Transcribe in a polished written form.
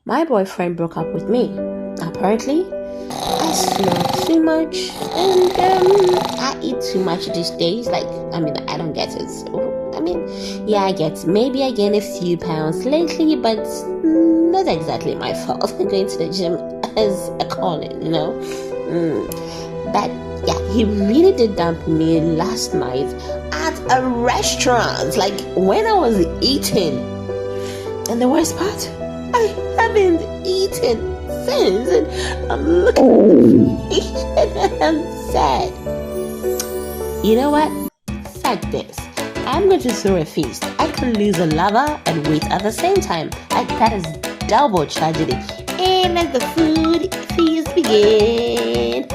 My boyfriend broke up with me. Apparently, I snore too much and I eat too much these days. I don't get it. So, yeah, I get maybe I gained a few pounds lately, but not exactly my fault. Going to the gym as a calling. But yeah, he really did dump me last night at a restaurant, like when I was eating. And the worst part, I haven't eaten since, and I'm looking and I'm sad. You know what? Fuck this. I'm going to throw a feast. I could lose a lover and wait at the same time. Like, that is double tragedy. And let the food feast begin.